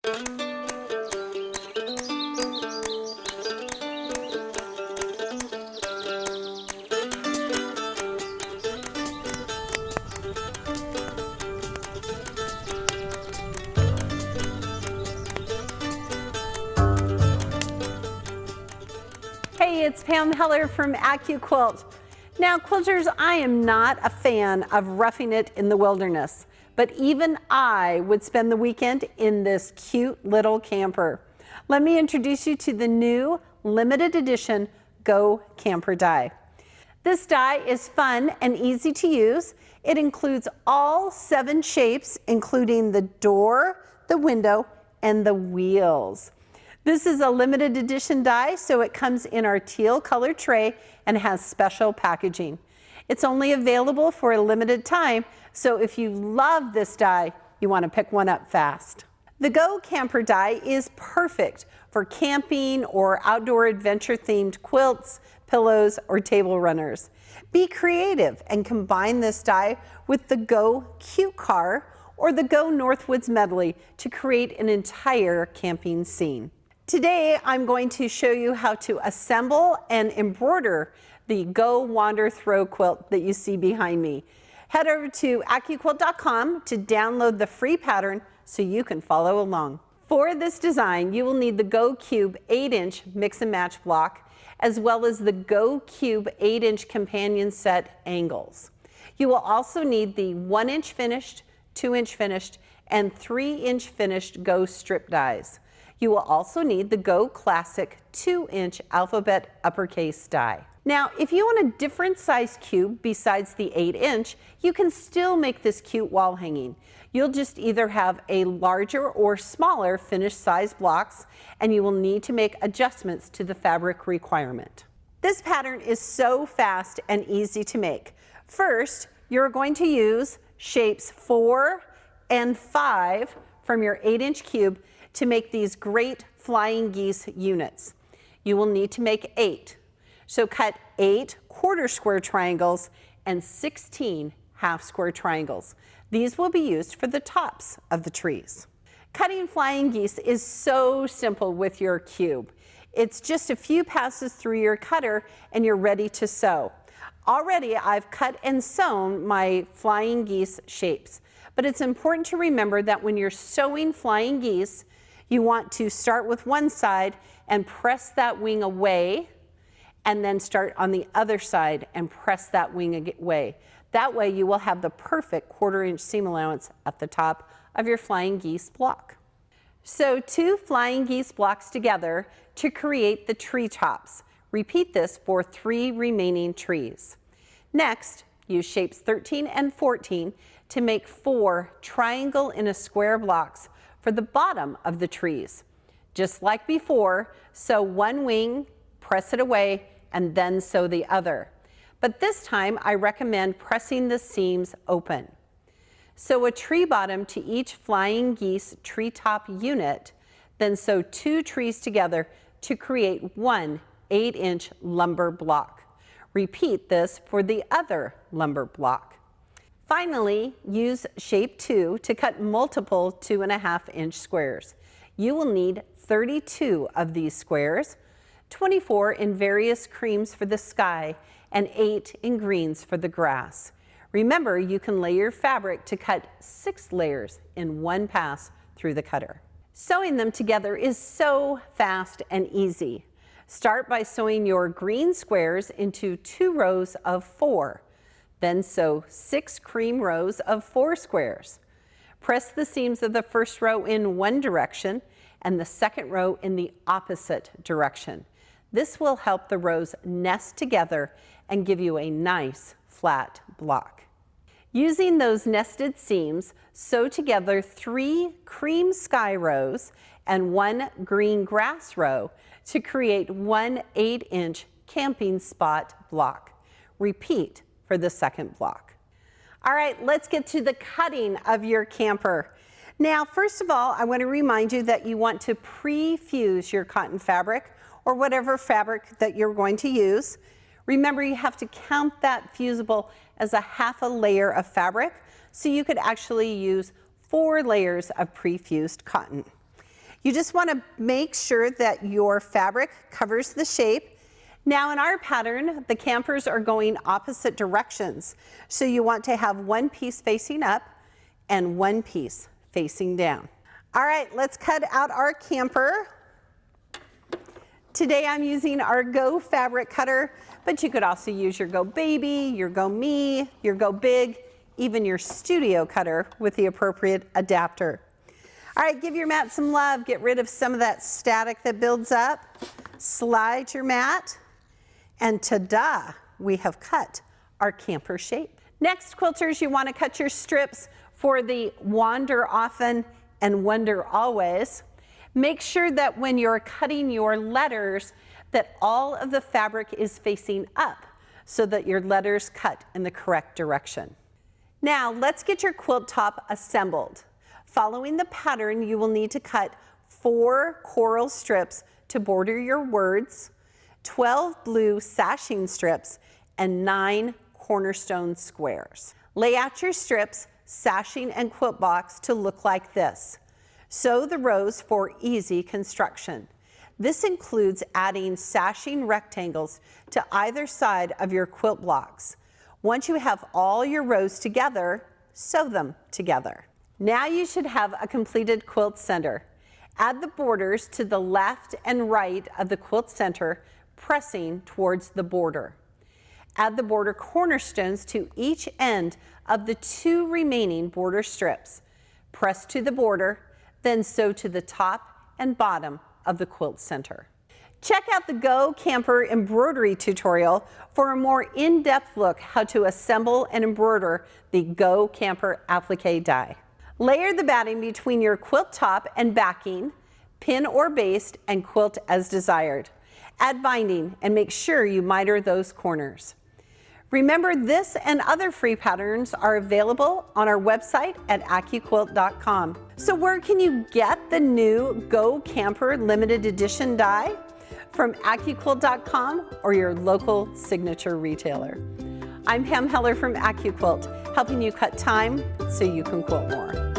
Hey, it's Pam Heller from AccuQuilt. Now, quilters, I am not a fan of roughing it in the wilderness, but even I would spend the weekend in this cute little camper. Let me introduce you to the new limited edition Go Camper die. This die is fun and easy to use. It includes all 7 shapes, including the door, the window, and the wheels. This is a limited edition die, so it comes in our teal colored tray and has special packaging. It's only available for a limited time, so if you love this die, you want to pick one up fast. The Go Camper die is perfect for camping or outdoor adventure themed quilts, pillows, or table runners. Be creative and combine this die with the Go Cute Car or the Go Northwoods medley to create an entire camping scene. Today, I'm going to show you how to assemble and embroider the Go Wander Throw quilt that you see behind me. Head over to AccuQuilt.com to download the free pattern so you can follow along. For this design, you will need the Go Cube 8-inch mix and match block, as well as the Go Cube 8-inch companion set angles. You will also need the 1-inch finished, 2-inch finished, and 3-inch finished Go strip dies. You will also need the Go Classic 2-inch alphabet uppercase die. Now, if you want a different size cube besides the 8-inch, you can still make this cute wall hanging. You'll just either have a larger or smaller finished size blocks, and you will need to make adjustments to the fabric requirement. This pattern is so fast and easy to make. First, you're going to use shapes 4 and 5 from your 8-inch cube to make these great flying geese units. You will need to make 8. So cut 8 quarter square triangles and 16 half square triangles. These will be used for the tops of the trees. Cutting flying geese is so simple with your cube. It's just a few passes through your cutter and you're ready to sew. Already I've cut and sewn my flying geese shapes, but it's important to remember that when you're sewing flying geese, you want to start with one side and press that wing away, and then start on the other side and press that wing away. That way you will have the perfect 1/4-inch seam allowance at the top of your flying geese block. Sew 2 flying geese blocks together to create the tree tops. Repeat this for 3 remaining trees. Next, use shapes 13 and 14 to make 4 triangle in a square blocks for the bottom of the trees. Just like before, sew one wing, press it away, and then sew the other. But this time, I recommend pressing the seams open. Sew a tree bottom to each flying geese treetop unit, then sew 2 trees together to create one 8-inch lumber block. Repeat this for the other lumber block. Finally, use shape 2 to cut multiple 2.5-inch squares. You will need 32 of these squares, 24 in various creams for the sky, and 8 in greens for the grass. Remember, you can lay your fabric to cut 6 layers in one pass through the cutter. Sewing them together is so fast and easy. Start by sewing your green squares into 2 rows of 4. Then sew 6 cream rows of 4 squares. Press the seams of the first row in one direction and the second row in the opposite direction. This will help the rows nest together and give you a nice flat block. Using those nested seams, sew together 3 cream sky rows and 1 green grass row to create one 8-inch camping spot block. Repeat for the second block. All right, let's get to the cutting of your camper. Now, first of all, I want to remind you that you want to pre-fuse your cotton fabric or whatever fabric that you're going to use. Remember, you have to count that fusible as a half a layer of fabric, so you could actually use 4 layers of pre-fused cotton. You just want to make sure that your fabric covers the shape. Now in our pattern, the campers are going opposite directions. So you want to have one piece facing up and one piece facing down. All right, let's cut out our camper. Today I'm using our Go fabric cutter, but you could also use your Go Baby, your Go Me, your Go Big, even your Studio cutter with the appropriate adapter. All right, give your mat some love. Get rid of some of that static that builds up. Slide your mat, and ta-da, we have cut our camper shape. Next, quilters, you want to cut your strips for the Wander Often and Wonder Always. Make sure that when you're cutting your letters that all of the fabric is facing up so that your letters cut in the correct direction. Now, let's get your quilt top assembled. Following the pattern, you will need to cut 4 coral strips to border your words, 12 blue sashing strips, and 9 cornerstone squares. Lay out your strips, sashing, and quilt box to look like this. Sew the rows for easy construction. This includes adding sashing rectangles to either side of your quilt blocks. Once you have all your rows together, sew them together. Now you should have a completed quilt center. Add the borders to the left and right of the quilt center, pressing towards the border. Add the border cornerstones to each end of the 2 remaining border strips. Press to the border, then sew to the top and bottom of the quilt center. Check out the Go Camper embroidery tutorial for a more in-depth look how to assemble and embroider the Go Camper applique die. Layer the batting between your quilt top and backing, pin or baste, and quilt as desired. Add binding and make sure you miter those corners. Remember, this and other free patterns are available on our website at AccuQuilt.com. So where can you get the new Go Camper limited edition die? From AccuQuilt.com or your local signature retailer. I'm Pam Heller from AccuQuilt, helping you cut time so you can quilt more.